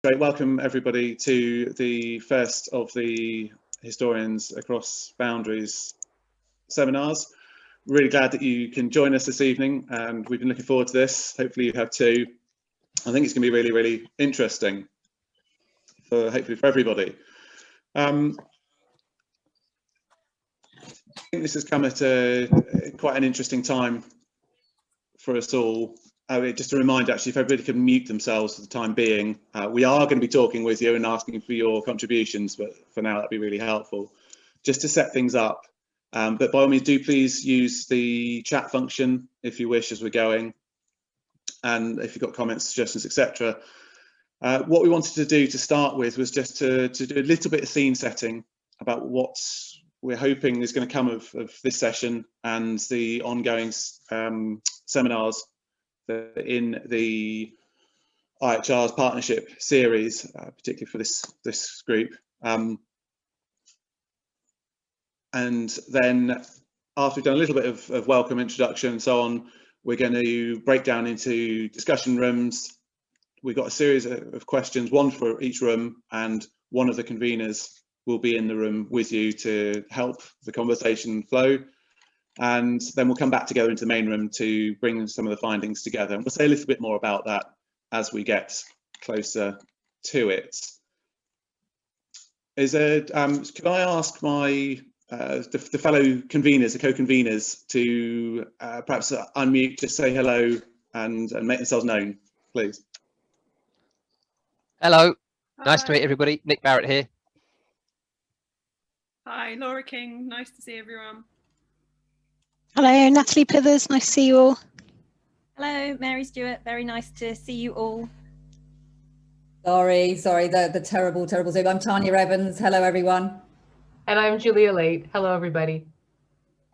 great. Welcome everybody to the first of the Historians Across Boundaries seminars. Really glad that you can join us this evening, and we've been looking forward to this. Hopefully you have too. I think it's going to be really, really interesting hopefully for everybody. I think this has come at quite an interesting time for us all. Just a reminder, actually, if everybody can mute themselves for the time being, we are going to be talking with you and asking for your contributions, but for now that'd be really helpful just to set things up. But by all means, do please use the chat function if you wish as we're going, and if you've got comments, suggestions, etc. What we wanted to do to start with was just to do a little bit of scene setting about what we're hoping is going to come of this session and the ongoing seminars in the IHR's partnership series, particularly for this group. And then after we've done a little bit of welcome, introduction and so on, we're going to break down into discussion rooms. We've got a series of questions, one for each room, and one of the conveners will be in the room with you to help the conversation flow. And then we'll come back together into the main room to bring some of the findings together. And we'll say a little bit more about that as we get closer to it. Could I ask my the fellow conveners, the co-conveners, to perhaps unmute, just say hello and make themselves known, please. Hello. Hi. Nice to meet everybody. Nick Barrett here. Hi, Laura King. Nice to see everyone. Hello, Natalie Pithers. Nice to see you all. Hello, Mary Stewart. Very nice to see you all. Sorry, the terrible Zoom. I'm Tanya Evans. Hello, everyone. And I'm Julia Late. Hello, everybody.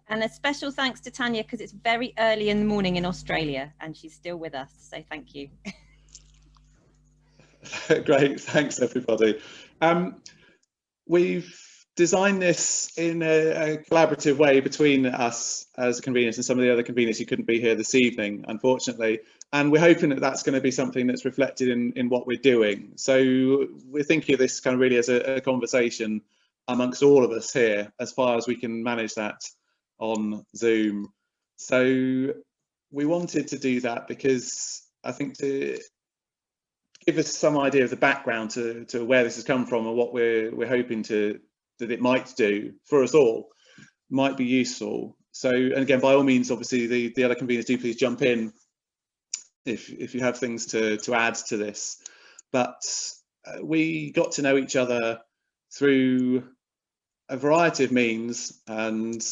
And a special thanks to Tanya because it's very early in the morning in Australia and she's still with us. So thank you. Great, thanks everybody. We've designed this in a collaborative way between us as conveners and some of the other conveners who couldn't be here this evening, unfortunately. And we're hoping that that's going to be something that's reflected in what we're doing. So we're thinking of this kind of really as a conversation amongst all of us here, as far as we can manage that on Zoom. So we wanted to do that because I think to give us some idea of the background to where this has come from and what we're hoping that it might do for us all might be useful. So, and again, by all means, obviously the other conveners, do please jump in if you have things to add to this. But we got to know each other through a variety of means, and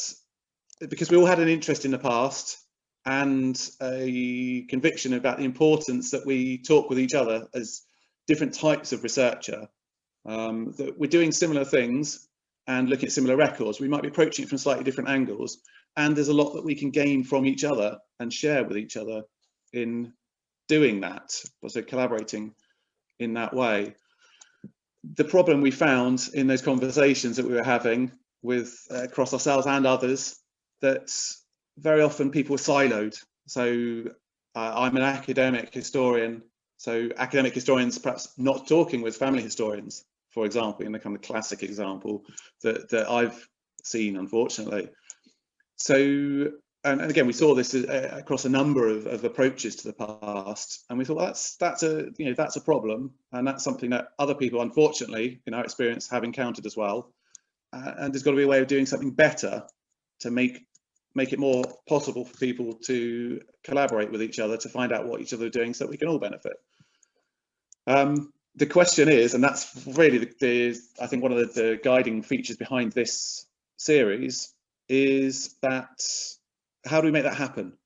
because we all had an interest in the past and a conviction about the importance that we talk with each other as different types of researcher, that we're doing similar things and looking at similar records. We might be approaching it from slightly different angles, and there's a lot that we can gain from each other and share with each other in doing that, also collaborating in that way. The problem we found in those conversations that we were having with across ourselves and others, that very often people were siloed. So I'm an academic historian, so academic historians perhaps not talking with family historians, for example, in the kind of classic example that I've seen, unfortunately. So, and again, we saw this across a number of approaches to the past, and we thought, well, that's a problem, and that's something that other people, unfortunately, in our experience, have encountered as well. And there's got to be a way of doing something better to make it more possible for people to collaborate with each other, to find out what each other are doing, so that we can all benefit. The question is, and that's really I think one of the guiding features behind this series, is that how do we make that happen?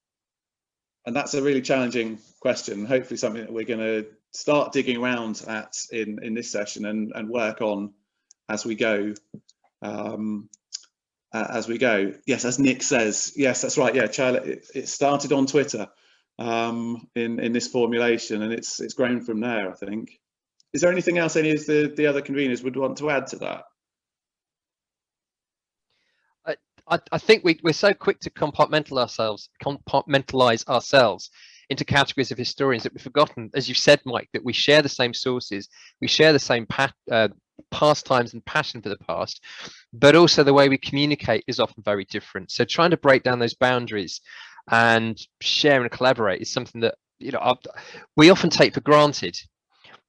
And that's a really challenging question, hopefully something that we're going to start digging around at in this session and work on as we go. Yes, as Nick says, yes, that's right. Yeah, it started on Twitter in this formulation, and it's grown from there, I think. Is there anything else any of the other conveners would want to add to that? I think we're so quick to compartmentalize ourselves into categories of historians that we've forgotten, as you said, Mike, that we share the same sources, we share the same pastimes and passion for the past, but also the way we communicate is often very different. So trying to break down those boundaries and share and collaborate is something that, you know, we often take for granted,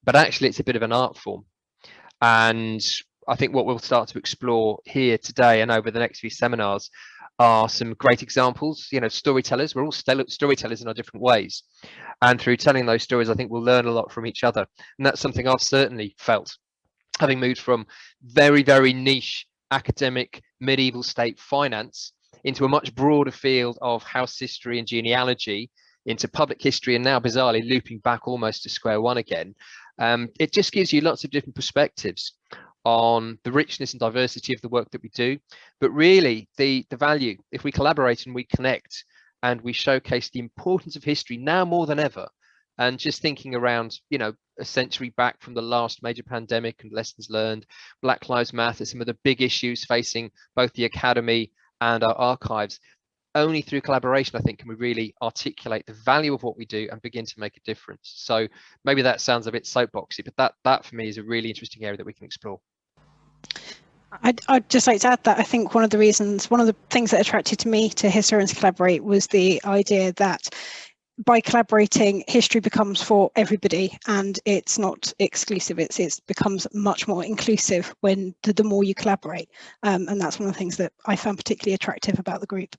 but actually it's a bit of an art form. And I think what we'll start to explore here today and over the next few seminars are some great examples. You know, storytellers, we're all storytellers in our different ways, and through telling those stories, I think we'll learn a lot from each other. And that's something I've certainly felt, having moved from very, very niche academic medieval state finance into a much broader field of house history and genealogy, into public history, and now bizarrely looping back almost to square one again. It just gives you lots of different perspectives on the richness and diversity of the work that we do, but really the value, if we collaborate and we connect and we showcase the importance of history now more than ever. And just thinking around, you know, a century back from the last major pandemic and lessons learned, Black Lives Matter, some of the big issues facing both the academy and our archives. Only through collaboration, I think, can we really articulate the value of what we do and begin to make a difference. So maybe that sounds a bit soapboxy, but that for me is a really interesting area that we can explore. I'd just like to add that I think one of the things that attracted me to Historians Collaborate was the idea that by collaborating, history becomes for everybody, and it's not exclusive. It becomes much more inclusive when the more you collaborate, and that's one of the things that I found particularly attractive about the group.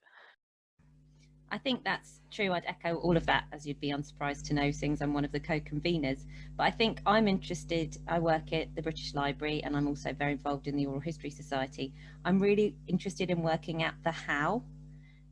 I think that's true. I'd echo all of that, as you'd be unsurprised to know, since I'm one of the co-conveners. But I think I'm interested, I work at the British Library and I'm also very involved in the Oral History Society. I'm really interested in working out the how,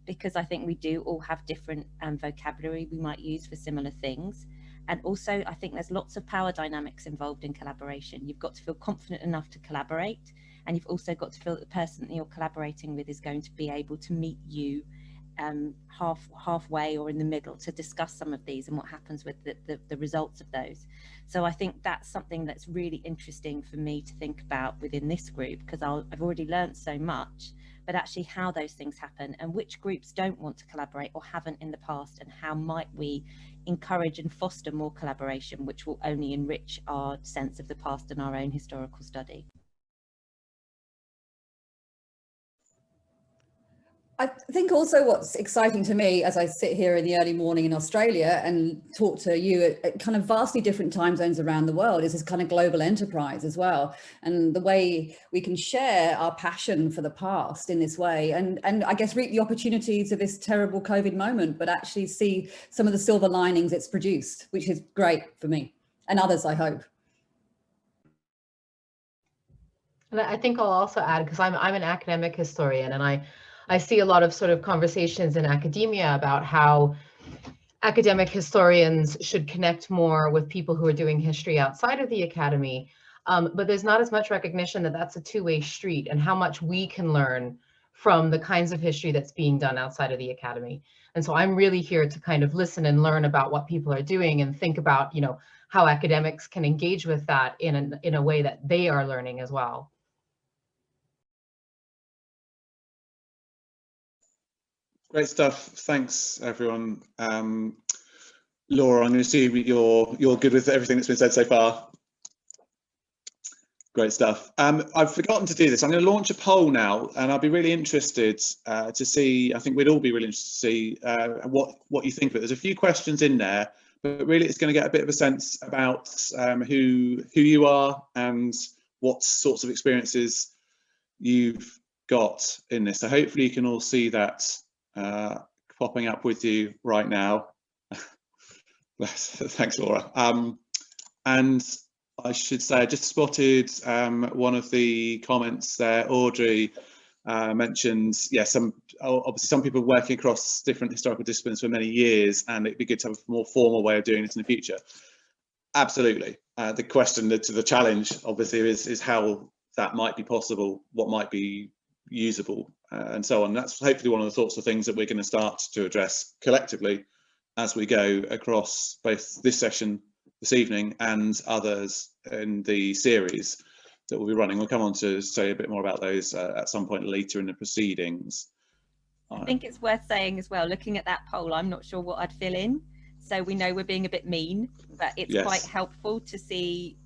because I think we do all have different vocabulary we might use for similar things. And also, I think there's lots of power dynamics involved in collaboration. You've got to feel confident enough to collaborate, and you've also got to feel that the person that you're collaborating with is going to be able to meet you halfway or in the middle to discuss some of these and what happens with the results of those. So I think that's something that's really interesting for me to think about within this group, because I've already learned so much, but actually how those things happen and which groups don't want to collaborate or haven't in the past, and how might we encourage and foster more collaboration, which will only enrich our sense of the past and our own historical study. I think also what's exciting to me as I sit here in the early morning in Australia and talk to you at kind of vastly different time zones around the world is this kind of global enterprise as well. And the way we can share our passion for the past in this way, and I guess reap the opportunities of this terrible COVID moment, but actually see some of the silver linings it's produced, which is great for me and others, I hope. And I think I'll also add, because I'm an academic historian, and I see a lot of sort of conversations in academia about how academic historians should connect more with people who are doing history outside of the academy. But there's not as much recognition that that's a two-way street, and how much we can learn from the kinds of history that's being done outside of the academy. And so I'm really here to kind of listen and learn about what people are doing and think about, you know, how academics can engage with that in a way that they are learning as well. Great stuff. Thanks, everyone. Laura, I'm going to assume you're good with everything that's been said so far. Great stuff. I've forgotten to do this. I'm going to launch a poll now, and I'll be really interested to see. I think we'd all be really interested to see what you think of it. There's a few questions in there, but really it's going to get a bit of a sense about who you are and what sorts of experiences you've got in this. So hopefully you can all see that popping up with you right now. Thanks, Laura. And I should say I just spotted one of the comments there. Audrey mentioned, obviously some people working across different historical disciplines for many years, and it'd be good to have a more formal way of doing it in the future. Absolutely. The question to the challenge obviously is how that might be possible, what might be usable, and so on. That's hopefully one of the sorts of things that we're going to start to address collectively as we go across both this session this evening and others in the series that we'll be running. We'll come on to say a bit more about those at some point later in the proceedings. I think it's worth saying as well, looking at that poll, I'm not sure what I'd fill in. so we know we're being a bit mean, but it's Yes. quite helpful to see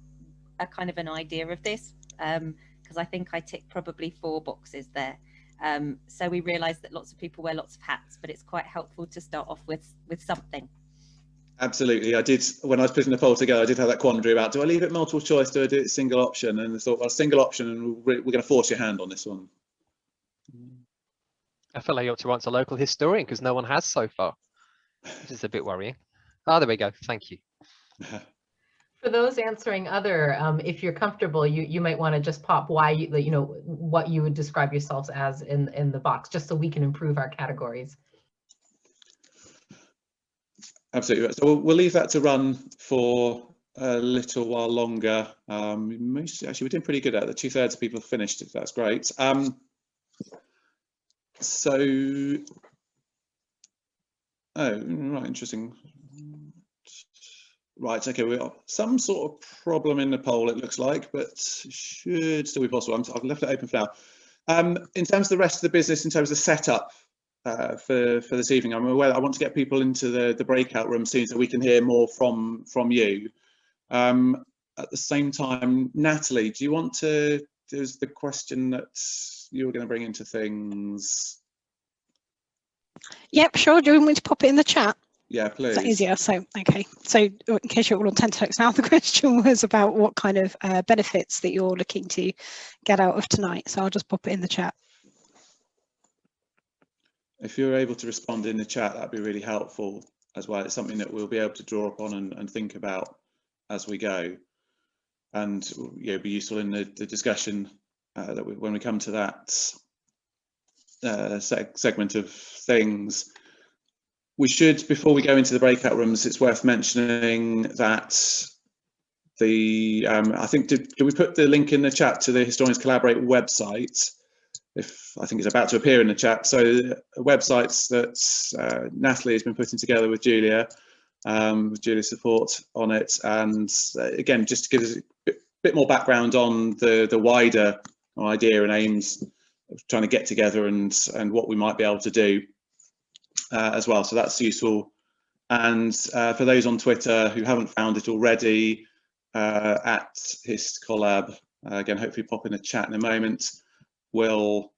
a kind of an idea of this, because I think I tick probably 4 boxes there. So we realised that lots of people wear lots of hats, but it's quite helpful to start off with something. Absolutely. I did, when I was putting the poll together, I did have that quandary about, do I leave it multiple choice, do I do it single option? And I thought, well, single option, and we're going to force your hand on this one. I feel like you ought to answer local historian because no one has so far. This is a bit worrying. Oh, there we go. Thank you. For those answering other, if you're comfortable, you might want to just pop why you know what you would describe yourselves as in the box, just so we can improve our categories. Absolutely. So we'll leave that to run for a little while longer. Actually, we're doing pretty good at it. 2/3 of people have finished. That's great. So, oh, right, interesting. Right, okay, we've got some sort of problem in the poll, it looks like, but should still be possible. I've left it open for now. In terms of the rest of the business, in terms of setup for this evening, I'm aware that I want to get people into the breakout room soon so we can hear more from you. At the same time, Natalie, do you want to, there's the question that you were going to bring into things? Yep, sure. Do you want me to pop it in the chat? Yeah, please. Is that easier? So, okay. So in case you're all on tenterhooks now, the question was about what kind of benefits that you're looking to get out of tonight. So I'll just pop it in the chat. If you're able to respond in the chat, that'd be really helpful as well. It's something that we'll be able to draw upon and think about as we go, and be useful in the discussion when we come to that segment of things. We should, before we go into the breakout rooms, it's worth mentioning that I think, did we put the link in the chat to the Historians Collaborate website? I think it's about to appear in the chat. So websites that Natalie has been putting together with Julia, with Julia's support on it. And again, just to give us a bit more background on the wider idea and aims of trying to get together and what we might be able to do as well. So that's useful. And for those on Twitter who haven't found it already, at HistCollab, again, hopefully pop in a chat in a moment, will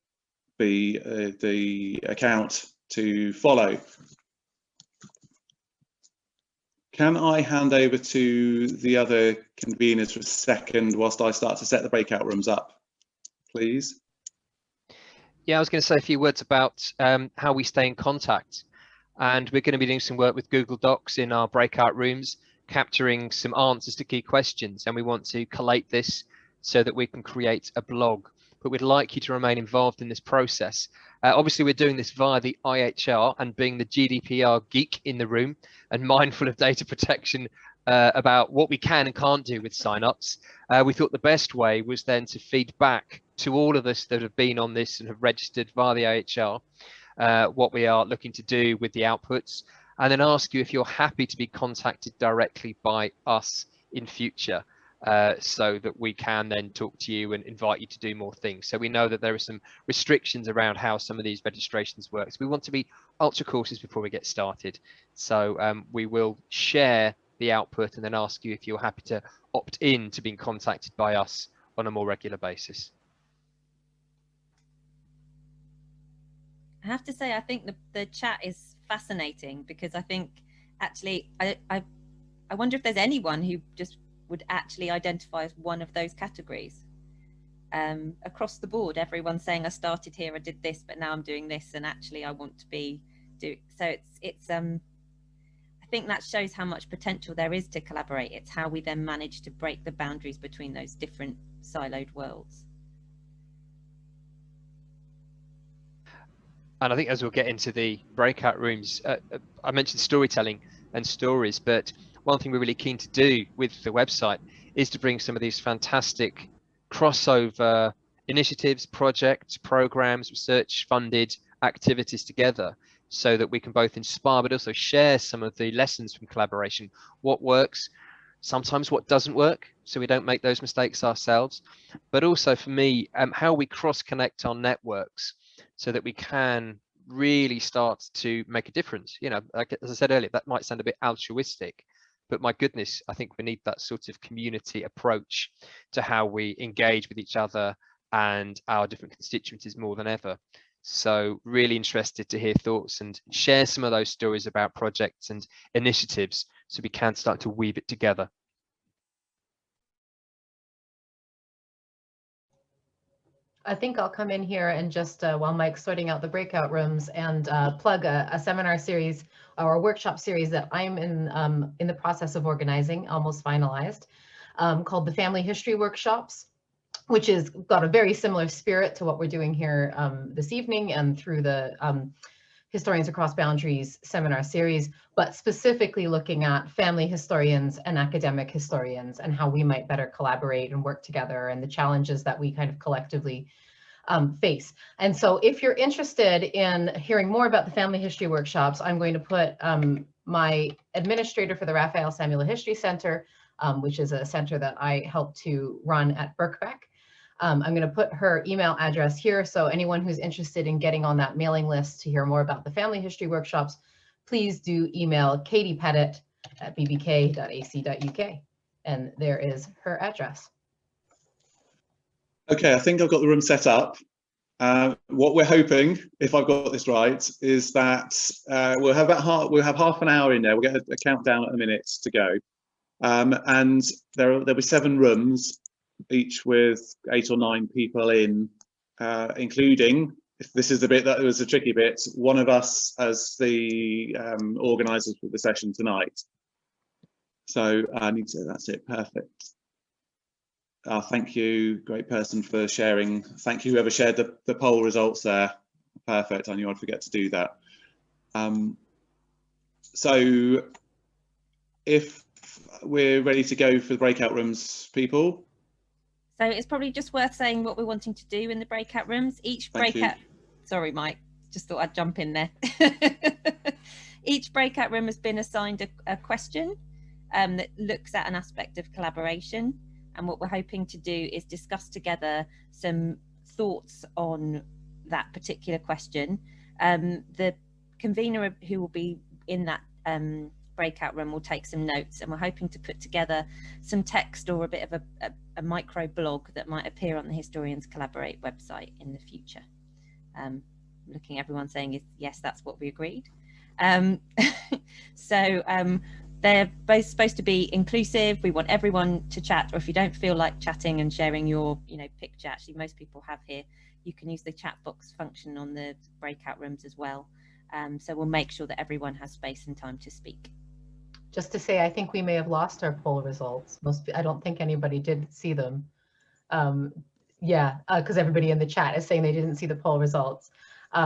be the account to follow. Can I hand over to the other conveners for a second whilst I start to set the breakout rooms up, please? Yeah, I was going to say a few words about how we stay in contact. And we're going to be doing some work with Google Docs in our breakout rooms, capturing some answers to key questions. And we want to collate this so that we can create a blog. But we'd like you to remain involved in this process. Obviously, we're doing this via the IHR, and being the GDPR geek in the room and mindful of data protection about what we can and can't do with signups, we thought the best way was then to feed back to all of us that have been on this and have registered via the IHR what we are looking to do with the outputs, and then ask you if you're happy to be contacted directly by us in future. So that we can then talk to you and invite you to do more things. So we know that there are some restrictions around how some of these registrations work. So we want to be ultra cautious before we get started. So we will share the output and then ask you if you're happy to opt in to being contacted by us on a more regular basis. I have to say, I think the chat is fascinating, because I think actually, I wonder if there's anyone who just would actually identify as one of those categories. Across the board, everyone's saying, I started here, I did this, but now I'm doing this, and actually I want to be doing. So it's I think that shows how much potential there is to collaborate. It's how we then manage to break the boundaries between those different siloed worlds. And I think as we'll get into the breakout rooms, I mentioned storytelling and stories, but one thing we're really keen to do with the website is to bring some of these fantastic crossover initiatives, projects, programs, research funded activities together, so that we can both inspire but also share some of the lessons from collaboration, what works, sometimes what doesn't work, so we don't make those mistakes ourselves, but also for me, how we cross connect our networks so that we can really starts to make a difference. You know, like, as I said earlier, that might sound a bit altruistic, but my goodness, I think we need that sort of community approach to how we engage with each other and our different constituencies more than ever. So really interested to hear thoughts and share some of those stories about projects and initiatives so we can start to weave it together. I think I'll come in here and just while Mike's sorting out the breakout rooms and plug a seminar series or a workshop series that I'm in the process of organizing, almost finalized, called the Family History Workshops, which has got a very similar spirit to what we're doing here this evening and through the Historians Across Boundaries seminar series, but specifically looking at family historians and academic historians and how we might better collaborate and work together and the challenges that we kind of collectively face. And so if you're interested in hearing more about the family history workshops, I'm going to put my administrator for the Raphael Samuel History Center, which is a center that I help to run at Birkbeck. I'm going to put her email address here. So anyone who's interested in getting on that mailing list to hear more about the family history workshops, please do email Katie Pettit at bbk.ac.uk. And there is her address. Okay, I think I've got the room set up. What we're hoping, if I've got this right, is that we'll have half an hour in there. We'll get a countdown at a minute to go, and there'll be 7 rooms, each with 8 or 9 people in, including, if this is the bit that was a tricky bit, one of us as the organisers for the session tonight. So I need to. That's it. Perfect. Thank you, great person, for sharing. Thank you, whoever shared the poll results there. Perfect, I knew I'd forget to do that. So if we're ready to go for the breakout rooms, people. So it's probably just worth saying what we're wanting to do in the breakout rooms. Each breakout, sorry, Mike, just thought I'd jump in there. Each breakout room has been assigned a question that looks at an aspect of collaboration. And what we're hoping to do is discuss together some thoughts on that particular question. The convener who will be in that breakout room will take some notes, and we're hoping to put together some text or a bit of a micro blog that might appear on the Historians Collaborate website in the future. Looking at everyone saying, yes, that's what we agreed. They're both supposed to be inclusive. We want everyone to chat, or if you don't feel like chatting and sharing your picture, actually most people have here, you can use the chat box function on the breakout rooms as well. So we'll make sure that everyone has space and time to speak. Just to say, I think we may have lost our poll results. I don't think anybody did see them. Because everybody in the chat is saying they didn't see the poll results. I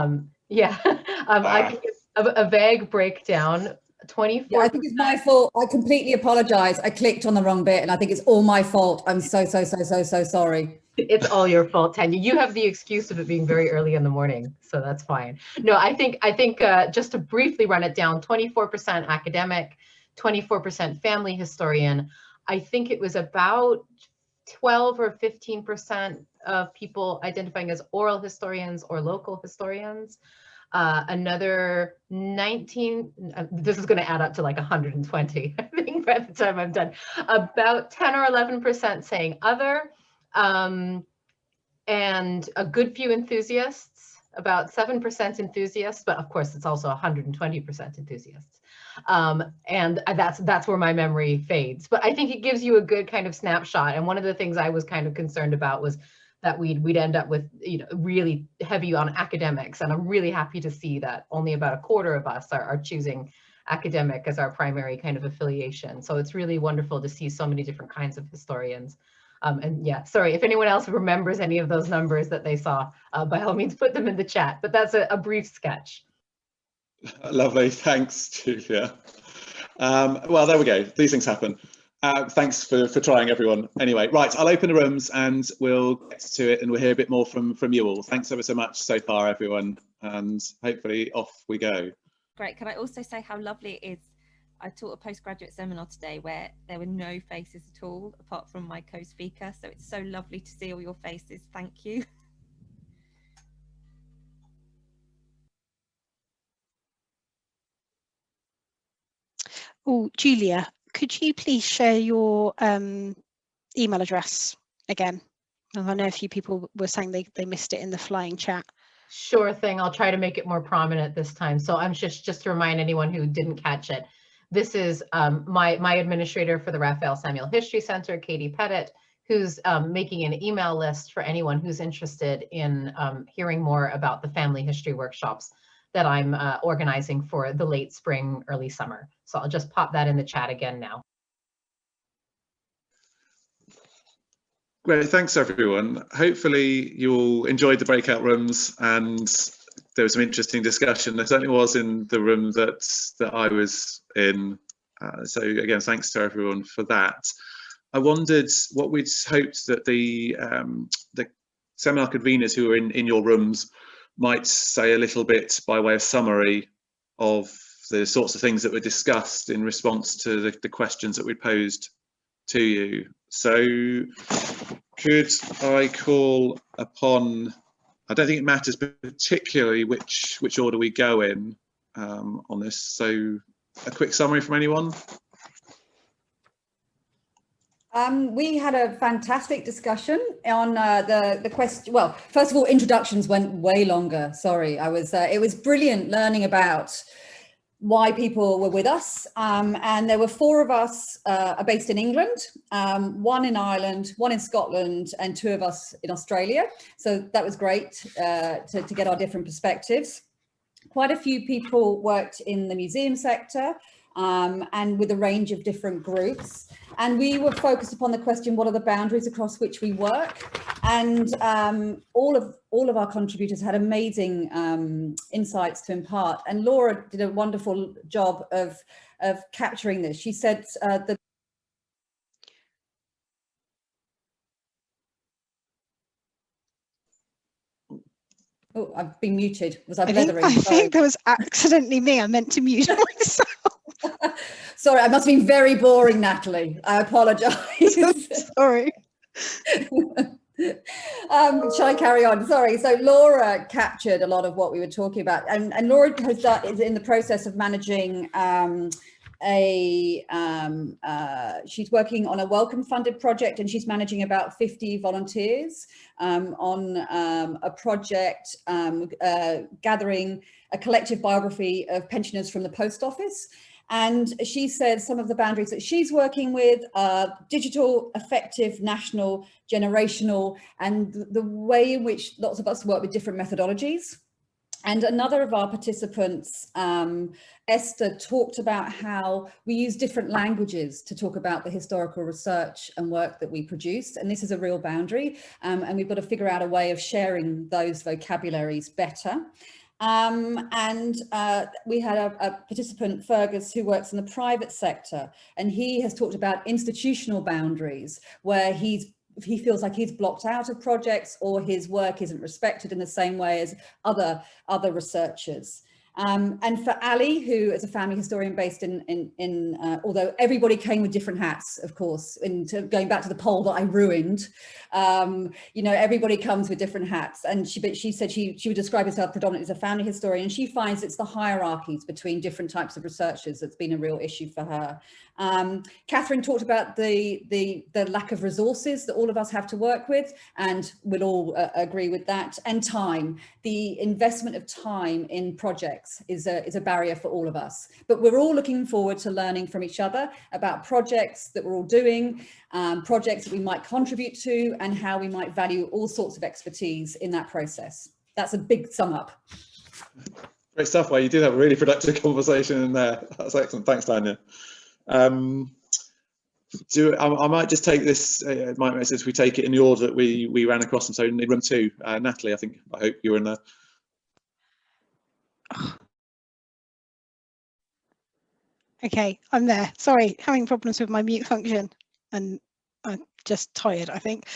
can give a vague breakdown. 24%. Yeah, I think it's my fault. I completely apologize. I clicked on the wrong bit and I think it's all my fault. I'm so sorry. It's all your fault, Tanya. You have the excuse of it being very early in the morning, so that's fine. No, I think just to briefly run it down, 24% academic, 24% family historian. I think it was about 12 or 15% of people identifying as oral historians or local historians. Another 19, this is going to add up to like 120, I think, by the time I'm done. About 10 or 11% saying other, and a good few enthusiasts, about 7% enthusiasts, but of course it's also 120% enthusiasts. And that's where my memory fades. But I think it gives you a good kind of snapshot. And one of the things I was kind of concerned about was that we'd end up with really heavy on academics, and I'm really happy to see that only about a quarter of us are choosing academic as our primary kind of affiliation. So it's really wonderful to see so many different kinds of historians. And yeah, sorry if anyone else remembers any of those numbers that they saw, by all means put them in the chat, but that's a brief sketch. Lovely, thanks, Julia. Well, there we go, these things happen. Thanks for trying, everyone. Anyway, right, I'll open the rooms and we'll get to it and we'll hear a bit more from you all. Thanks ever so much so far, everyone, and hopefully off we go. Great. Can I also say how lovely it is? I taught a postgraduate seminar today where there were no faces at all apart from my co-speaker, so it's so lovely to see all your faces. Thank you. Oh, Julia, could you please share your email address again? And I know a few people were saying they missed it in the flying chat. Sure thing. I'll try to make it more prominent this time. So I'm just to remind anyone who didn't catch it. This is my administrator for the Raphael Samuel History Center, Katie Pettit, who's making an email list for anyone who's interested in hearing more about the family history workshops that I'm organizing for the late spring, early summer. So I'll just pop that in the chat again now. Great, thanks everyone. Hopefully you all enjoyed the breakout rooms and there was some interesting discussion. There certainly was in the room that I was in. So again, thanks to everyone for that. I wondered what we'd hoped that the seminar conveners who are in your rooms might say a little bit by way of summary of the sorts of things that were discussed in response to the questions that we posed to you. So could I call upon, I don't think it matters particularly which order we go in on this, so a quick summary from anyone? We had a fantastic discussion on the question. Well, first of all, introductions went way longer. Sorry, it was brilliant learning about why people were with us. And there were 4 of us based in England, 1 in Ireland, 1 in Scotland, and 2 of us in Australia. So that was great to get our different perspectives. Quite a few people worked in the museum sector and with a range of different groups. And we were focused upon the question, what are the boundaries across which we work? And all of our contributors had amazing insights to impart. And Laura did a wonderful job of capturing this. She said that oh, I've been muted. Was I blethering? I think that was accidentally me. I meant to mute myself. Sorry, I must have been very boring, Natalie. I apologise. Sorry. Shall I carry on? Sorry. So Laura captured a lot of what we were talking about, and Laura is in the process of managing she's working on a Wellcome funded project, and she's managing about 50 volunteers on a project gathering a collective biography of pensioners from the post office. And she said some of the boundaries that she's working with are digital, effective, national, generational, and the way in which lots of us work with different methodologies. And another of our participants, Esther, talked about how we use different languages to talk about the historical research and work that we produce. And this is a real boundary. And we've got to figure out a way of sharing those vocabularies better. We had a participant, Fergus, who works in the private sector, and he has talked about institutional boundaries where he feels like he's blocked out of projects or his work isn't respected in the same way as other researchers. And for Ali, who is a family historian based in although everybody came with different hats, of course, going back to the poll that I ruined, you know, everybody comes with different hats. And she said she would describe herself predominantly as a family historian, and she finds it's the hierarchies between different types of researchers that's been a real issue for her. Catherine talked about the lack of resources that all of us have to work with, and we'll all agree with that. And time, the investment of time in projects is a barrier for all of us. But we're all looking forward to learning from each other about projects that we're all doing, projects that we might contribute to, and how we might value all sorts of expertise in that process. That's a big sum up. Great stuff. Well, you did have a really productive conversation in there. That's excellent. Thanks, Tanya. I might just take this, it might make sense if we take it in the order that we ran across them. So in room 2, Natalie, I hope you were in there. Okay, I'm there. Sorry, having problems with my mute function, and I'm just tired, I think.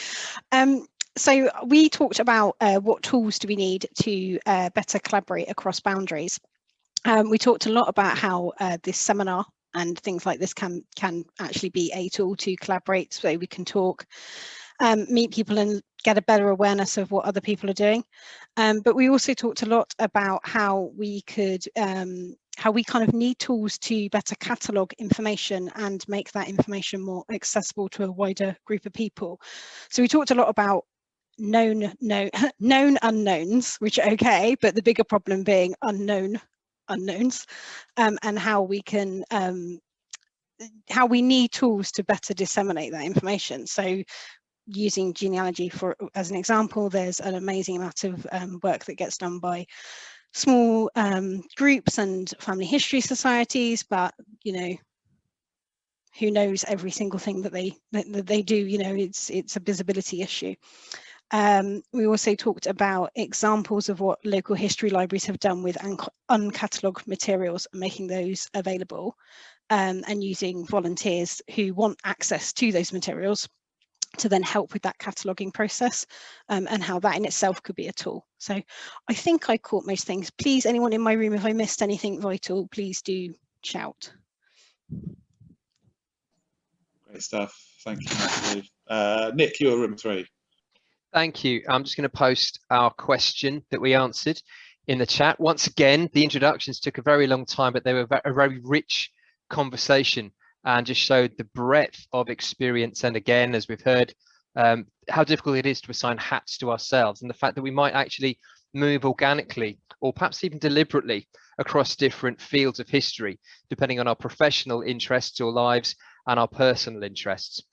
So we talked about what tools do we need to better collaborate across boundaries. We talked a lot about how this seminar and things like this can actually be a tool to collaborate, so we can talk, meet people and get a better awareness of what other people are doing. But we also talked a lot about how we could how we kind of need tools to better catalogue information and make that information more accessible to a wider group of people. So we talked a lot about known unknowns, which are okay, but the bigger problem being unknown unknowns, and how we can how we need tools to better disseminate that information. So using genealogy as an example, there's an amazing amount of work that gets done by small groups and family history societies, but you know, who knows every single thing that they do? You know, it's a visibility issue. We also talked about examples of what local history libraries have done with uncatalogued materials and making those available, and using volunteers who want access to those materials to then help with that cataloguing process, and how that in itself could be a tool. So I think I caught most things. Please, anyone in my room, if I missed anything vital, please do shout. Great stuff. Thank you, Natalie. Nick, you're room 3. Thank you. I'm just going to post our question that we answered in the chat. Once again, the introductions took a very long time, but they were a very rich conversation and just showed the breadth of experience. And again, as we've heard, how difficult it is to assign hats to ourselves, and the fact that we might actually move organically or perhaps even deliberately across different fields of history, depending on our professional interests or lives and our personal interests.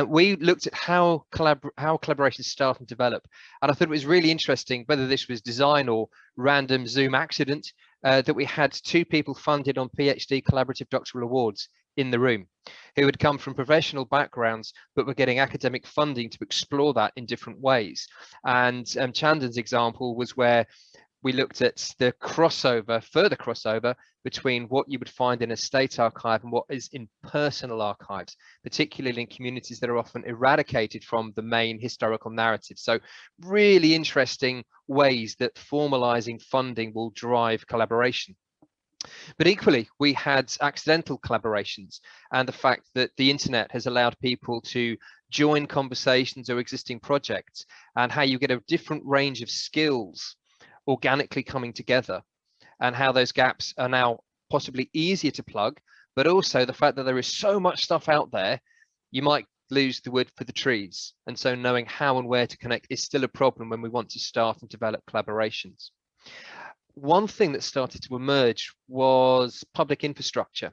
We looked at how collaborations start and develop, and I thought it was really interesting, whether this was design or random Zoom accident, that we had 2 people funded on PhD collaborative doctoral awards in the room, who had come from professional backgrounds but were getting academic funding to explore that in different ways. And Chandan's example was where we looked at the further crossover between what you would find in a state archive and what is in personal archives, particularly in communities that are often eradicated from the main historical narrative. So really interesting ways that formalizing funding will drive collaboration. But equally, we had accidental collaborations, and the fact that the internet has allowed people to join conversations or existing projects, and how you get a different range of skills organically coming together, and how those gaps are now possibly easier to plug, but also the fact that there is so much stuff out there, you might lose the wood for the trees. And so knowing how and where to connect is still a problem when we want to start and develop collaborations. One thing that started to emerge was public infrastructure,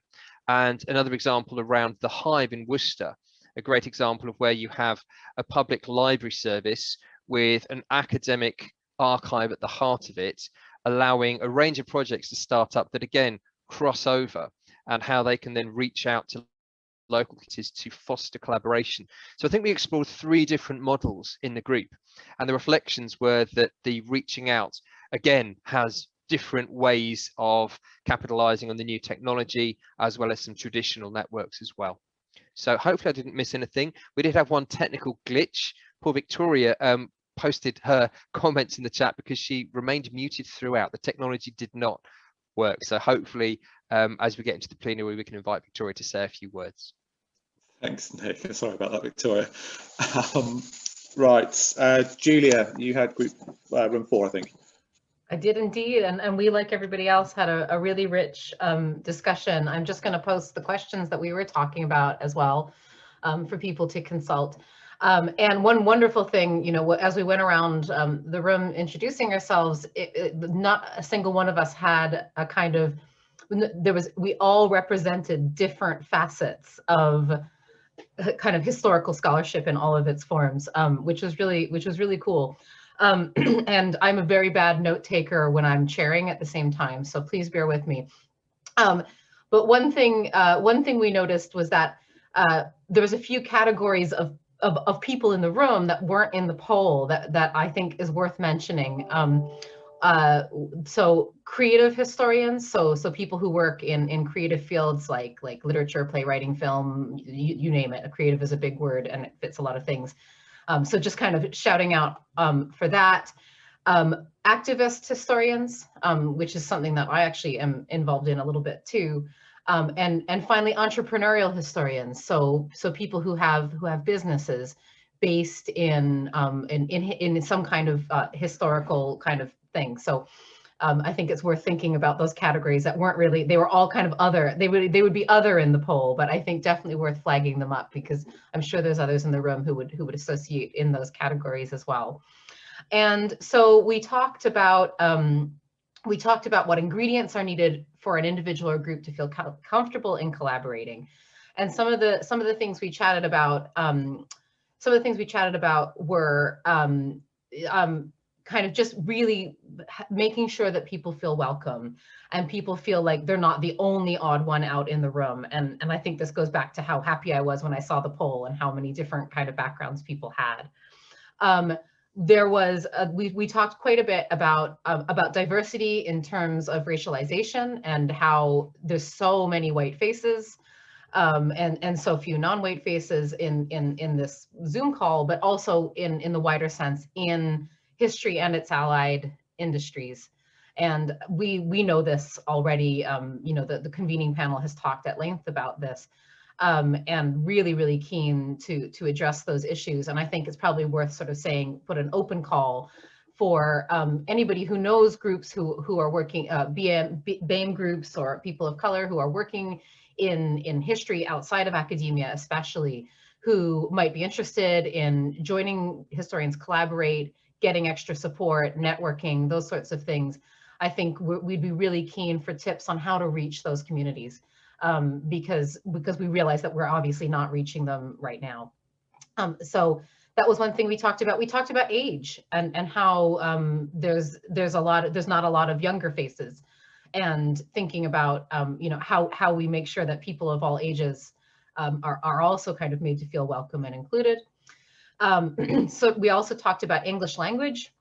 and another example around the Hive in Worcester, a great example of where you have a public library service with an academic archive at the heart of it, allowing a range of projects to start up that again cross over, and how they can then reach out to local communities to foster collaboration. So I think we explored 3 different models in the group, and the reflections were that the reaching out again has different ways of capitalizing on the new technology, as well as some traditional networks as well. So hopefully I didn't miss anything. We did have one technical glitch. Poor Victoria posted her comments in the chat because she remained muted throughout. The technology did not work. So hopefully as we get into the plenary, we can invite Victoria to say a few words. Thanks, Nick. Sorry about that, Victoria. Right, Julia, you had group room 4, I think. I did indeed, and we, like everybody else, had a really rich discussion. I'm just going to post the questions that we were talking about as well for people to consult. And one wonderful thing, you know, as we went around the room introducing ourselves, not a single one of us had a kind of, we all represented different facets of kind of historical scholarship in all of its forms, which was really cool. And I'm a very bad note taker when I'm chairing at the same time, so please bear with me. But one thing we noticed was that there was a few categories of people in the room that weren't in the poll that I think is worth mentioning. So creative historians, so people who work in creative fields like literature, playwriting, film, you name it. Creative is a big word and it fits a lot of things. So just kind of shouting out for that. Activist historians, which is something that I actually am involved in a little bit too. And finally, entrepreneurial historians. So people who have businesses based in some kind of historical kind of thing. So I think it's worth thinking about those categories that weren't really, they were all kind of other, they would be other in the poll, but I think definitely worth flagging them up because I'm sure there's others in the room who would associate in those categories as well. And so we talked about what ingredients are needed for an individual or group to feel comfortable in collaborating. And some of the things we chatted about, were kind of just really making sure that people feel welcome and people feel like they're not the only odd one out in the room. And I think this goes back to how happy I was when I saw the poll and how many different kind of backgrounds people had. There was we talked quite a bit about diversity in terms of racialization and how there's so many white faces and so few non-white faces in this Zoom call, but also in the wider sense in history and its allied industries. And we know this already. You know, the convening panel has talked at length about this. And really keen to address those issues. And I think it's probably worth sort of saying, put an open call for anybody who knows groups who are working, BAME groups or people of color who are working in history outside of academia, especially, who might be interested in joining Historians Collaborate, getting extra support, networking, those sorts of things. I think we'd be really keen for tips on how to reach those communities. Because we realize that we're obviously not reaching them right now. So that was one thing we talked about. We talked about age and how there's not a lot of younger faces, and thinking about you know, how we make sure that people of all ages are also kind of made to feel welcome and included. So we also talked about English language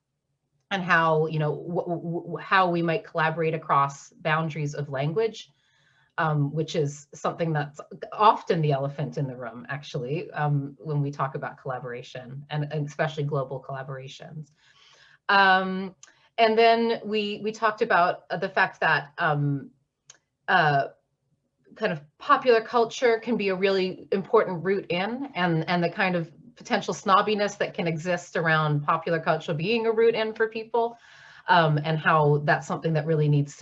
and how, you know, how we might collaborate across boundaries of language. Which is something that's often the elephant in the room, actually, when we talk about collaboration and especially global collaborations. And then we talked about the fact that kind of popular culture can be a really important route in, and the kind of potential snobbiness that can exist around popular culture being a route in for people, and how that's something that really needs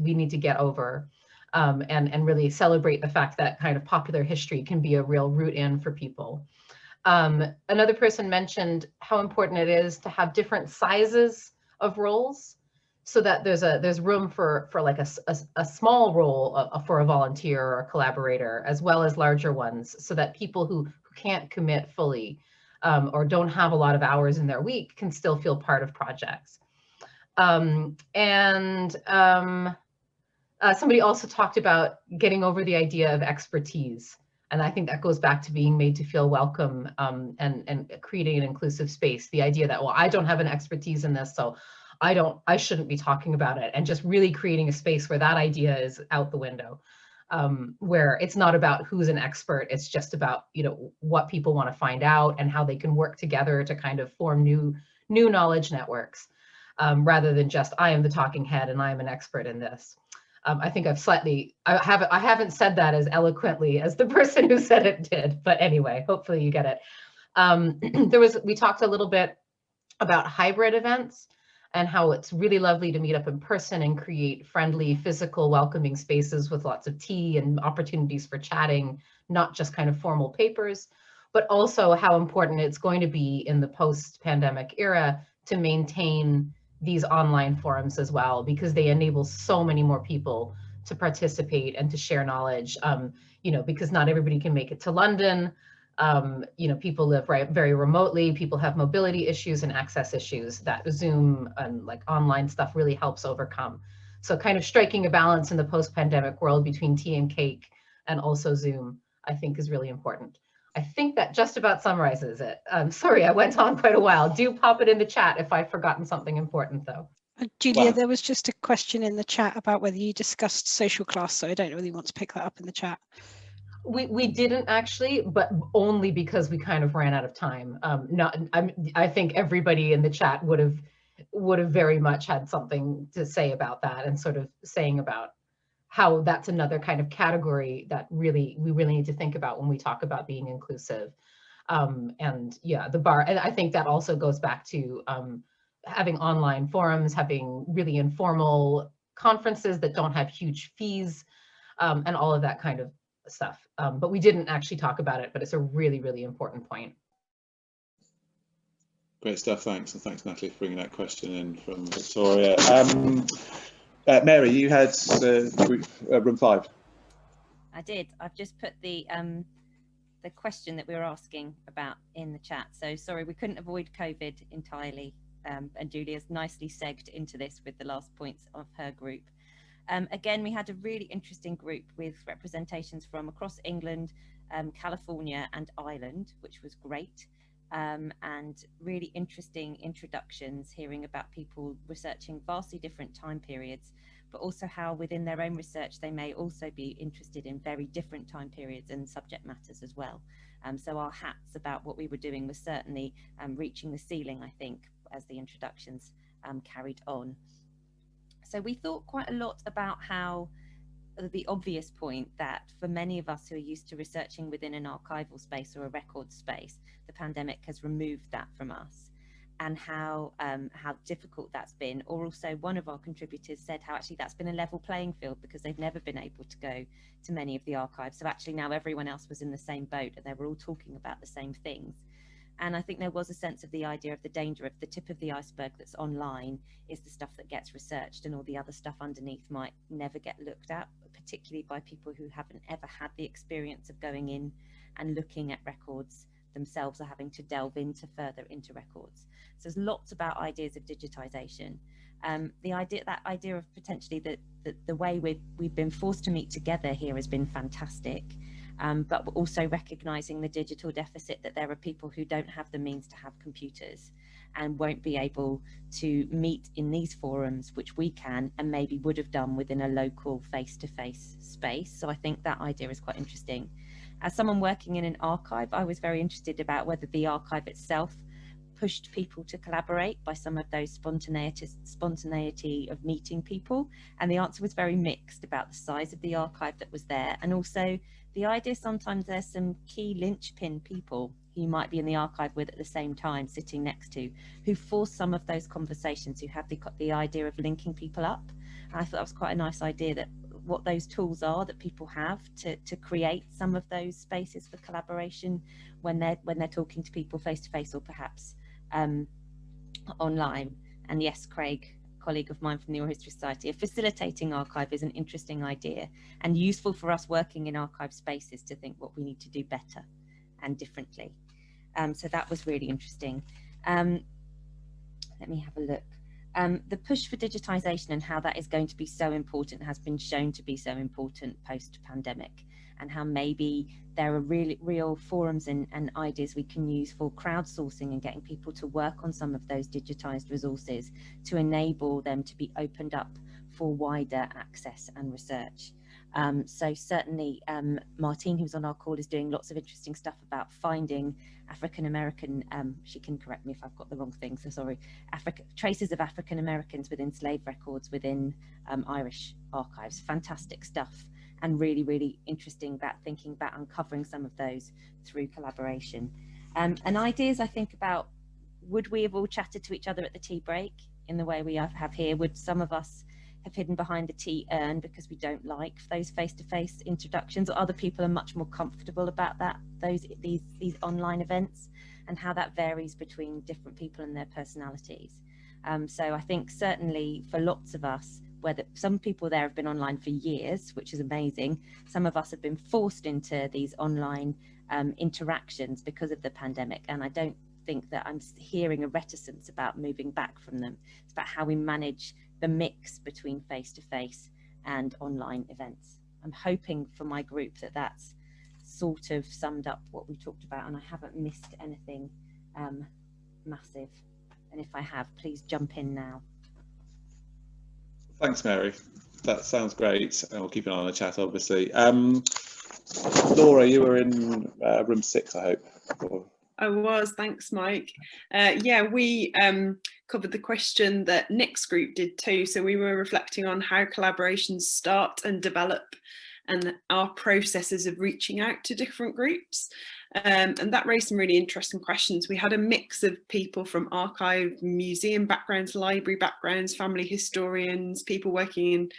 we need to get over. And really celebrate the fact that kind of popular history can be a real route in for people. Another person mentioned how important it is to have different sizes of roles, so that there's room for like a small role for a volunteer or a collaborator, as well as larger ones, so that people who can't commit fully or don't have a lot of hours in their week can still feel part of projects. Somebody also talked about getting over the idea of expertise. And I think that goes back to being made to feel welcome and creating an inclusive space. The idea that, well, I don't have an expertise in this, so I shouldn't be talking about it. And just really creating a space where that idea is out the window, where it's not about who's an expert. It's just about, you know, what people want to find out and how they can work together to kind of form new knowledge networks, rather than just, I am the talking head and I'm an expert in this. I think I haven't said that as eloquently as the person who said it did, but anyway, hopefully you get it. We talked a little bit about hybrid events and how it's really lovely to meet up in person and create friendly, physical, welcoming spaces with lots of tea and opportunities for chatting, not just kind of formal papers, but also how important it's going to be in the post-pandemic era to maintain these online forums as well, because they enable so many more people to participate and to share knowledge, you know, because not everybody can make it to London. You know, people live very remotely, people have mobility issues and access issues that Zoom and like online stuff really helps overcome. So kind of striking a balance in the post-pandemic world between tea and cake and also Zoom, I think is really important. I think that just about summarizes it. Sorry, I went on quite a while. Do pop it in the chat if I've forgotten something important, though. Julia, Wow. there was just a question in the chat about whether you discussed social class, so I don't really want to pick that up in the chat. We didn't actually, but only because we kind of ran out of time. I think everybody in the chat would have very much had something to say about that, and sort of saying about how that's another kind of category that we really need to think about when we talk about being inclusive. And yeah, the bar, and I think that also goes back to having online forums, having really informal conferences that don't have huge fees, and all of that kind of stuff. But we didn't actually talk about it, but it's a really, really important point. Great stuff, thanks. And thanks, Natalie, for bringing that question in from Victoria. Mary, you had group, room 5. I did. I've just put the question that we were asking about in the chat. So sorry, we couldn't avoid COVID entirely. And Julia's nicely segged into this with the last points of her group. Again, we had a really interesting group with representations from across England, California and Ireland, which was great. And really interesting introductions, hearing about people researching vastly different time periods, but also how within their own research they may also be interested in very different time periods and subject matters as well. So our hats about what we were doing was certainly reaching the ceiling, I think, as the introductions carried on. So we thought quite a lot about how the obvious point that for many of us who are used to researching within an archival space or a record space, the pandemic has removed that from us, and how difficult that's been. Or also one of our contributors said how actually that's been a level playing field because they've never been able to go to many of the archives. So actually now everyone else was in the same boat and they were all talking about the same things. And I think there was a sense of the idea of the danger of the tip of the iceberg that's online is the stuff that gets researched, and all the other stuff underneath might never get looked at, particularly by people who haven't ever had the experience of going in and looking at records themselves or having to delve into further into records. So there's lots about ideas of digitization. That idea of potentially the way we've been forced to meet together here has been fantastic. But also recognizing the digital deficit, that there are people who don't have the means to have computers and won't be able to meet in these forums, which we can and maybe would have done within a local face-to-face space. So I think that idea is quite interesting. As someone working in an archive, I was very interested about whether the archive itself pushed people to collaborate by some of those spontaneity of meeting people. And the answer was very mixed about the size of the archive that was there, and also the idea sometimes there's some key linchpin people who you might be in the archive with at the same time, sitting next to, who force some of those conversations, who have the idea of linking people up. And I thought that was quite a nice idea, that what those tools are that people have to create some of those spaces for collaboration when they're talking to people face to face or perhaps online. And yes, Craig, colleague of mine from the Oral History Society, a facilitating archive is an interesting idea and useful for us working in archive spaces to think what we need to do better and differently. So that was really interesting. Let me have a look. The push for digitization and how that is going to be so important has been shown to be so important post-pandemic, and how maybe there are really real forums and ideas we can use for crowdsourcing and getting people to work on some of those digitized resources to enable them to be opened up for wider access and research. So certainly Martine, who's on our call, is doing lots of interesting stuff about finding African-American, she can correct me if I've got the wrong thing, so sorry, traces of African-Americans within slave records within Irish archives. Fantastic stuff, and really, really interesting about thinking about uncovering some of those through collaboration. And ideas I think about, would we have all chatted to each other at the tea break in the way we have here? Would some of us have hidden behind a tea urn because we don't like those face-to-face introductions, or other people are much more comfortable about that, these online events, and how that varies between different people and their personalities. So I think certainly for lots of us, whether some people there have been online for years, which is amazing, some of us have been forced into these online interactions because of the pandemic, and I don't think that I'm hearing a reticence about moving back from them. It's about how we manage the mix between face-to-face and online events. I'm hoping for my group that that's sort of summed up what we talked about, and I haven't missed anything massive. And if I have, please jump in now. Thanks, Mary. That sounds great. And we'll keep an eye on the chat, obviously. Laura, you were in room 6, I hope. Or... I was, thanks, Mike. Yeah, we covered the question that Nick's group did too. So we were reflecting on how collaborations start and develop, and our processes of reaching out to different groups. And that raised some really interesting questions. We had a mix of people from archive, museum backgrounds, library backgrounds, family historians, people working in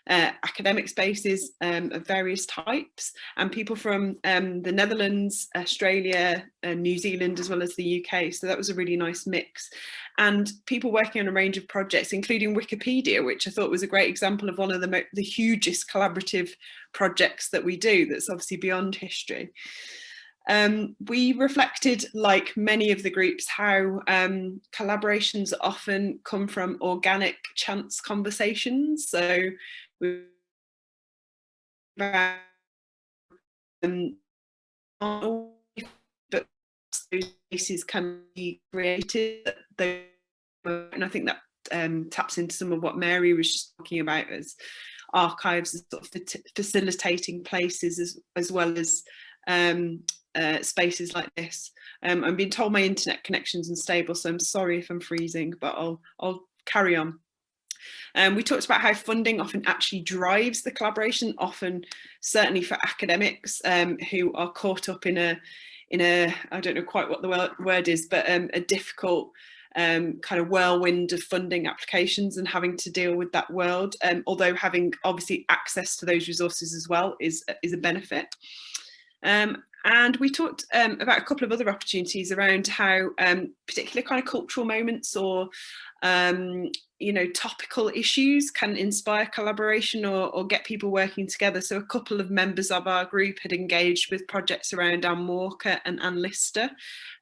academic spaces of various types, and people from the Netherlands, Australia, New Zealand, as well as the UK. So that was a really nice mix. And people working on a range of projects, including Wikipedia, which I thought was a great example of one of the hugest collaborative projects that we do, that's obviously beyond history. We reflected, like many of the groups, how collaborations often come from organic chance conversations. So we but those spaces can be created, and I think that taps into some of what Mary was just talking about as archives as sort of facilitating places as well as spaces like this. I'm being told my internet connection's unstable, so I'm sorry if I'm freezing, but I'll carry on. We talked about how funding often actually drives the collaboration, often certainly for academics who are caught up in a I don't know quite what the word is, but a difficult kind of whirlwind of funding applications and having to deal with that world, although having obviously access to those resources as well is a benefit. And we talked about a couple of other opportunities around how particular kind of cultural moments or you know, topical issues can inspire collaboration or get people working together. So a couple of members of our group had engaged with projects around Anne Walker and Anne Lister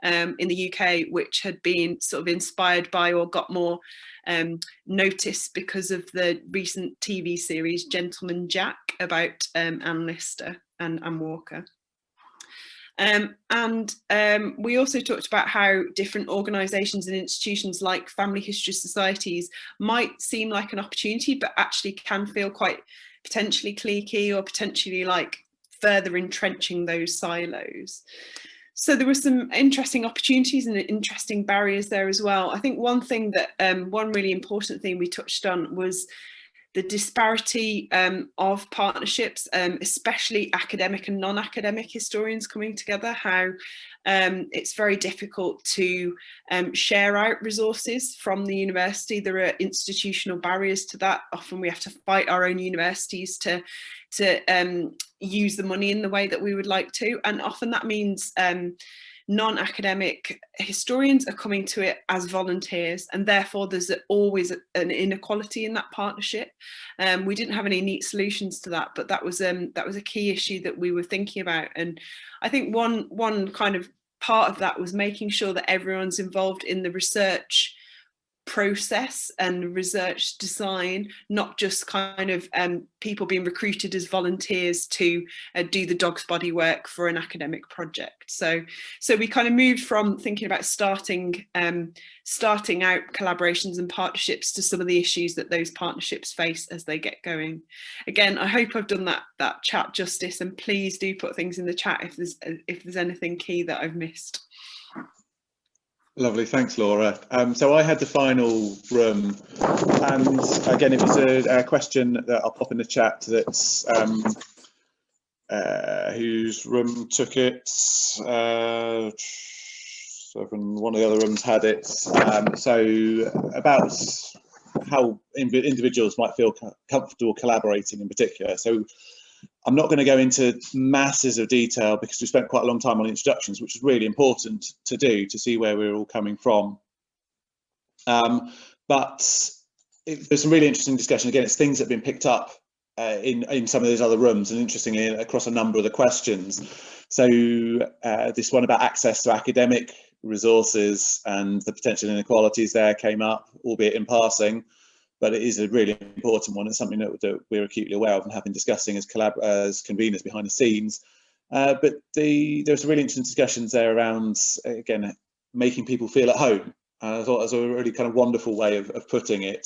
in the UK, which had been sort of inspired by or got more notice because of the recent TV series Gentleman Jack about Anne Lister and Anne Walker. We also talked about how different organisations and institutions like family history societies might seem like an opportunity, but actually can feel quite potentially cliquey or potentially like further entrenching those silos. So there were some interesting opportunities and interesting barriers there as well. I think one thing that one really important thing we touched on was the disparity of partnerships, especially academic and non-academic historians coming together, how it's very difficult to share out resources from the university. There are institutional barriers to that. Often we have to fight our own universities to use the money in the way that we would like to. And often that means non-academic historians are coming to it as volunteers, and therefore there's always an inequality in that partnership. We didn't have any neat solutions to that, but that was a key issue that we were thinking about. And I think one kind of part of that was making sure that everyone's involved in the research process and research design, not just kind of people being recruited as volunteers to do the dog's body work for an academic project. So we kind of moved from thinking about starting out collaborations and partnerships to some of the issues that those partnerships face as they get going. Again, I hope I've done that chat justice, and please do put things in the chat if there's anything key that I've missed. Lovely, thanks Laura. So I had the final room, and again it was a question that I'll pop in the chat that's whose room took it. So one of the other rooms had it. So about how individuals might feel comfortable collaborating in particular. So I'm not going to go into masses of detail because we spent quite a long time on introductions, which is really important to do to see where we're all coming from. But there's some really interesting discussion. Again, it's things that have been picked up in some of those other rooms, and interestingly across a number of the questions. So this one about access to academic resources and the potential inequalities there came up, albeit in passing. But it is a really important one. It's something that we're acutely aware of and have been discussing as conveners behind the scenes. But there's some really interesting discussions there around, again, making people feel at home. And I thought that was a really kind of wonderful way of putting it,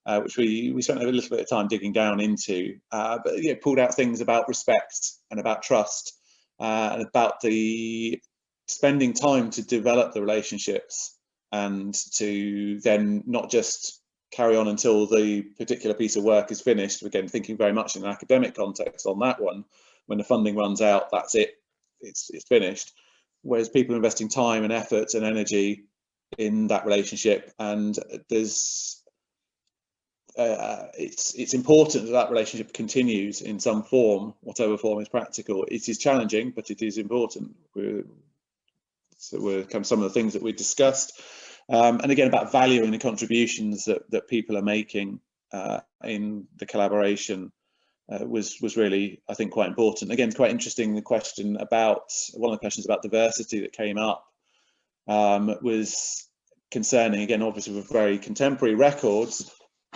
which we spent a little bit of time digging down into. But yeah, pulled out things about respect and about trust and about the spending time to develop the relationships and to then not just carry on until the particular piece of work is finished. Again, thinking very much in an academic context on that one. When the funding runs out, that's it, it's finished. Whereas people are investing time and effort and energy in that relationship, and there's it's important that that relationship continues in some form, whatever form is practical. It is challenging, but it is important. So we're kind of some of the things that we discussed, and again about valuing the contributions that people are making in the collaboration was really, I think, quite important. Again, it's quite interesting. The question about one of the questions about diversity that came up was concerning, again, obviously with very contemporary records,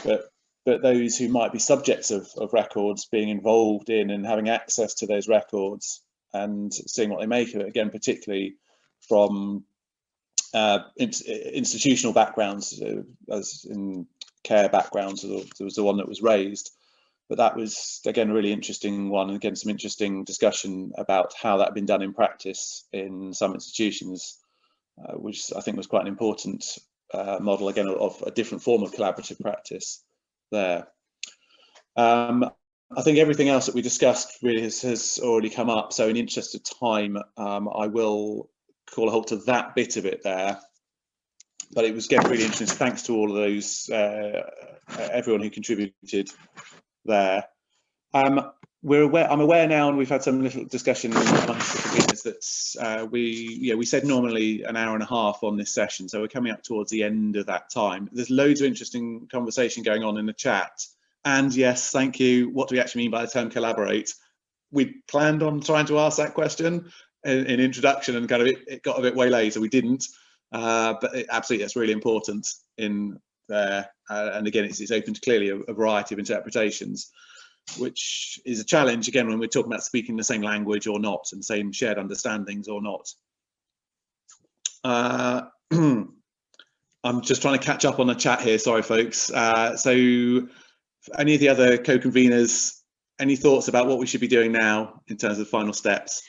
but those who might be subjects of records being involved in and having access to those records and seeing what they make of it, again, particularly from institutional backgrounds, as in care backgrounds, there was the one that was raised. But that was, again, a really interesting one, and again, some interesting discussion about how that had been done in practice in some institutions, which I think was quite an important model, again, of a different form of collaborative practice there. I think everything else that we discussed really has already come up, so in the interest of time, I will call a halt to that bit of it there. But it was, again, really interesting. So thanks to all of those, everyone who contributed there. I'm aware now, and we've had some little discussion amongst the conveners, that we said normally an hour and a half on this session, so we're coming up towards the end of that time. There's loads of interesting conversation going on in the chat, and yes, thank you. What do we actually mean by the term collaborate? We planned on trying to ask that question in introduction, and kind of it got a bit waylaid, so we didn't. But absolutely, that's really important in there, and again, it's open to clearly a variety of interpretations, which is a challenge again when we're talking about speaking the same language or not, and same shared understandings or not. I'm just trying to catch up on the chat here, sorry folks. So any of the other co-conveners, any thoughts about what we should be doing now in terms of final steps?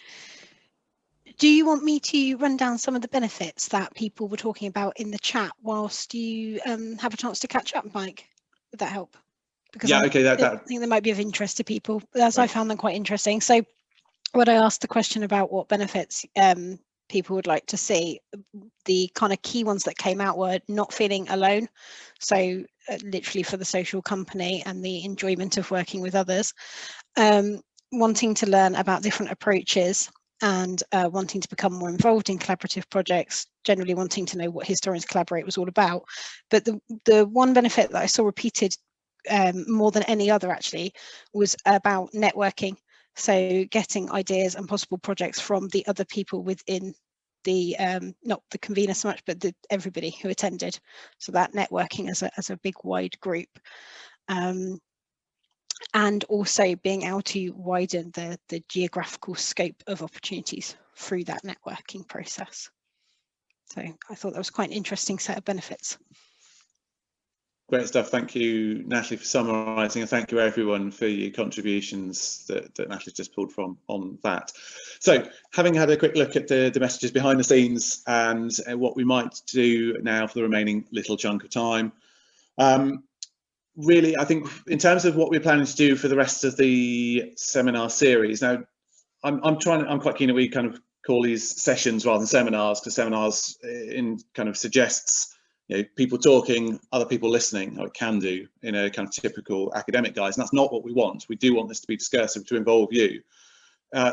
Do you want me to run down some of the benefits that people were talking about in the chat whilst you have a chance to catch up, Mike? Would that help? Because yeah, okay, I think they might be of interest to people, as right. I found them quite interesting. So when I asked the question about what benefits people would like to see, the kind of key ones that came out were not feeling alone. So literally for the social company and the enjoyment of working with others, wanting to learn about different approaches, and wanting to become more involved in collaborative projects, generally wanting to know what Historians Collaborate was all about. But the one benefit that I saw repeated more than any other actually was about networking. So getting ideas and possible projects from the other people within the, not the convener so much, but everybody who attended. So that networking as a big wide group. And also being able to widen the geographical scope of opportunities through that networking process. So I thought that was quite an interesting set of benefits. Great stuff. Thank you, Natalie, for summarising, and thank you everyone for your contributions that Natalie's just pulled from on that. So having had a quick look at the messages behind the scenes and what we might do now for the remaining little chunk of time, really, I think in terms of what we're planning to do for the rest of the seminar series, now I'm quite keen that we kind of call these sessions rather than seminars, because seminars kind of suggests, you know, people talking, other people listening, or it can do in a kind of typical academic guise, and that's not what we want. We do want this to be discursive, to involve you.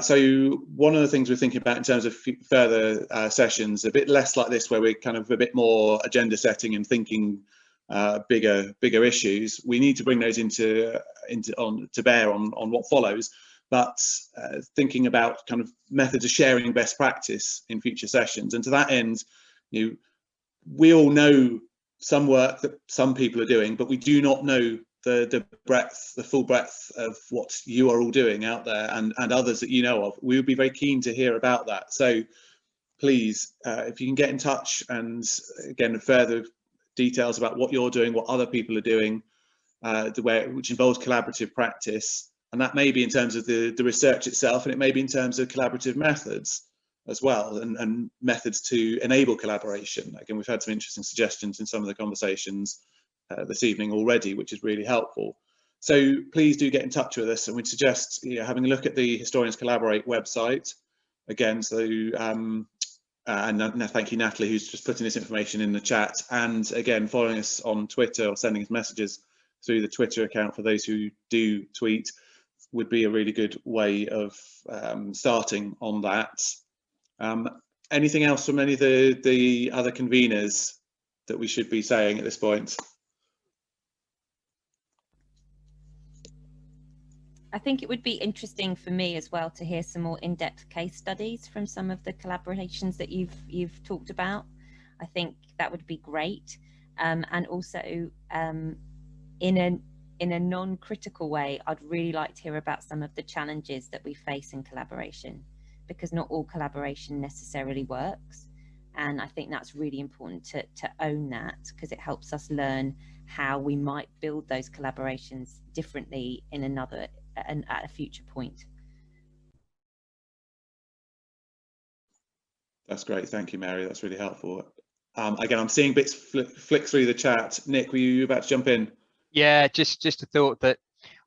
So one of the things we're thinking about in terms of further sessions, a bit less like this, where we're kind of a bit more agenda setting and thinking bigger issues. We need to bring those to bear on what follows, but thinking about kind of methods of sharing best practice in future sessions. And to that end, we all know some work that some people are doing, but we do not know the full breadth of what you are all doing out there, and others that you know of. We would be very keen to hear about that. So please, if you can get in touch, and again, further details about what you're doing, what other people are doing, which involves collaborative practice, and that may be in terms of the research itself, and it may be in terms of collaborative methods as well, and methods to enable collaboration. Again, we've had some interesting suggestions in some of the conversations this evening already, which is really helpful. So please do get in touch with us, and we'd suggest having a look at the Historians Collaborate website again. So and thank you, Natalie, who's just putting this information in the chat, and again following us on Twitter or sending us messages through the Twitter account for those who do tweet would be a really good way of starting on that. Anything else from any of the other conveners that we should be saying at this point? I think it would be interesting for me as well to hear some more in-depth case studies from some of the collaborations that you've talked about. I think that would be great, and also in a non-critical way, I'd really like to hear about some of the challenges that we face in collaboration, because not all collaboration necessarily works. And I think that's really important to own that, because it helps us learn how we might build those collaborations differently in another and at a future point. That's great, thank you, Mary. That's really helpful. Again, I'm seeing bits flick through the chat. Nick, were you about to jump in? Yeah, just a thought that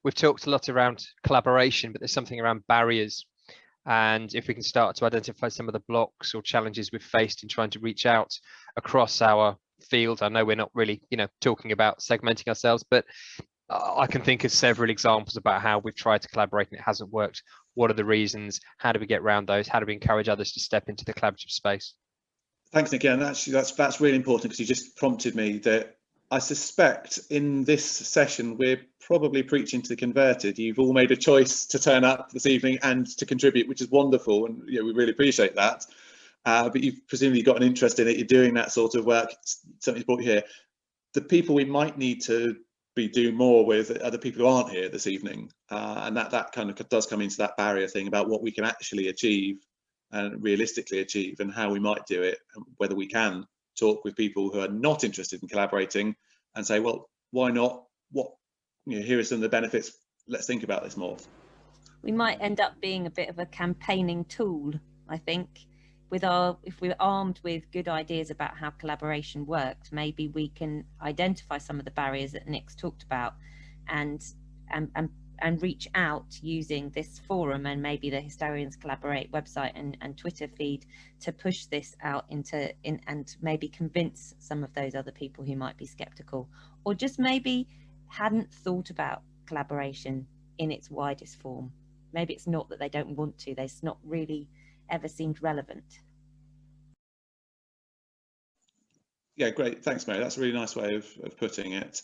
we've talked a lot around collaboration, but there's something around barriers. And if we can start to identify some of the blocks or challenges we've faced in trying to reach out across our field. I know we're not really, talking about segmenting ourselves, but I can think of several examples about how we've tried to collaborate and it hasn't worked. What are the reasons? How do we get around those? How do we encourage others to step into the collaborative space? Thanks, Nick. Yeah, and actually that's really important, because you just prompted me that I suspect in this session we're probably preaching to the converted. You've all made a choice to turn up this evening and to contribute, which is wonderful, and we really appreciate that. But you've presumably got an interest in it. You're doing that sort of work. Something's brought you here. The people we might need to be doing more with are the people who aren't here this evening, and that kind of does come into that barrier thing about what we can actually achieve and realistically achieve, and how we might do it, and whether we can talk with people who are not interested in collaborating and say, well, why not? Here are some of the benefits. Let's think about this more. We might end up being a bit of a campaigning tool, I think. If we're armed with good ideas about how collaboration works, maybe we can identify some of the barriers that Nick's talked about, and reach out using this forum and maybe the Historians Collaborate website and Twitter feed to push this out and maybe convince some of those other people who might be skeptical, or just maybe hadn't thought about collaboration in its widest form. Maybe it's not that they don't want to, it's not really ever seemed relevant. Yeah, great. Thanks, Mary. That's a really nice way of putting it.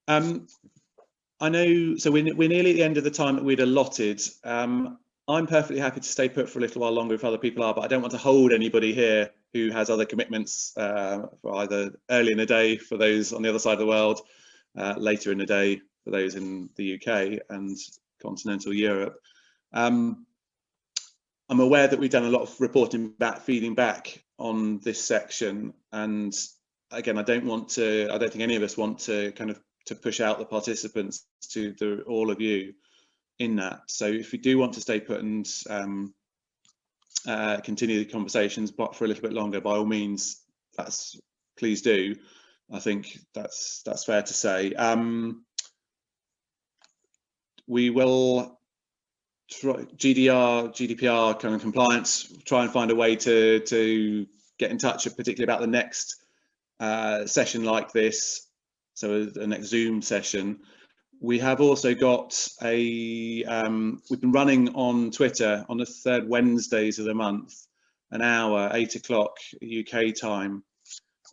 I know, so we're nearly at the end of the time that we'd allotted. I'm perfectly happy to stay put for a little while longer if other people are, but I don't want to hold anybody here who has other commitments for either early in the day for those on the other side of the world, later in the day for those in the UK and continental Europe. I'm aware that we've done a lot of reporting back, feeding back on this section, and again, I don't think any of us want to kind of push out the participants to all of you in that. So if you do want to stay put and continue the conversations but for a little bit longer, by all means, please do. I think that's fair to say. We will try GDPR kind of compliance, try and find a way to get in touch, particularly about the next session like this, so the next Zoom session. We have also got we've been running on Twitter on the third Wednesdays of the month, an hour, 8 o'clock UK time,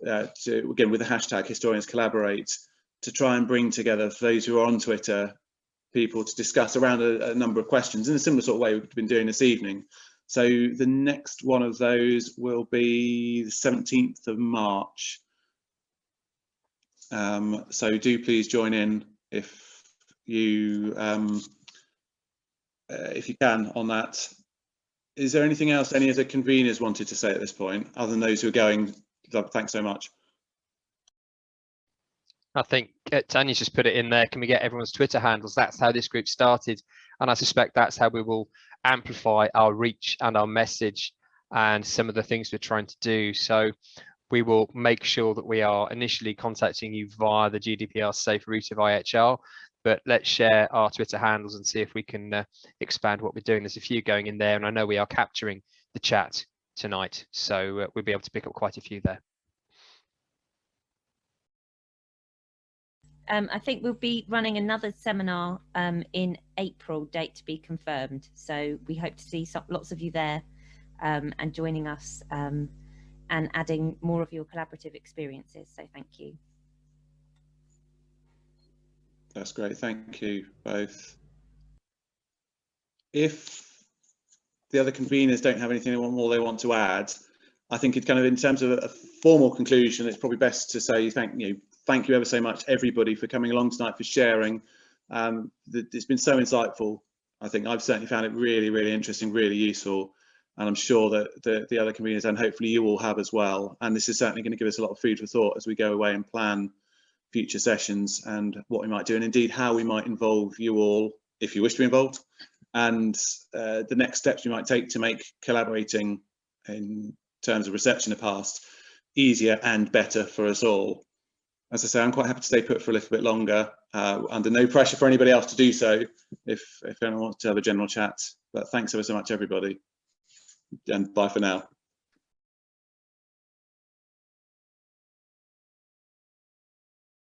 again with the hashtag Historians Collaborate, to try and bring together, for those who are on Twitter, people to discuss around a number of questions in a similar sort of way we've been doing this evening. So the next one of those will be the 17th of March. So do please join in if you can on that. Is there anything else any of the conveners wanted to say at this point, other than those who are going? Thanks so much. I think Tanya's just put it in there. Can we get everyone's Twitter handles? That's how this group started. And I suspect that's how we will amplify our reach and our message and some of the things we're trying to do. So we will make sure that we are initially contacting you via the GDPR safe route of IHR, but let's share our Twitter handles and see if we can expand what we're doing. There's a few going in there, and I know we are capturing the chat tonight, so we'll be able to pick up quite a few there. I think we'll be running another seminar in April, date to be confirmed. So we hope to see lots of you there and joining us and adding more of your collaborative experiences. So thank you. That's great. Thank you both. If the other conveners don't have anything more they want to add, I think it's kind of, in terms of a formal conclusion, it's probably best to say thank you ever so much, everybody, for coming along tonight, for sharing. It's been so insightful. I think I've certainly found it really, really interesting, really useful, and I'm sure that the other conveners, and hopefully you all, have as well. And this is certainly going to give us a lot of food for thought as we go away and plan future sessions and what we might do, and indeed how we might involve you all, if you wish to be involved, and the next steps we might take to make collaborating in terms of research in the past easier and better for us all. As I say, I'm quite happy to stay put for a little bit longer, under no pressure for anybody else to do so if anyone wants to have a general chat. But thanks ever so much, everybody, and bye for now.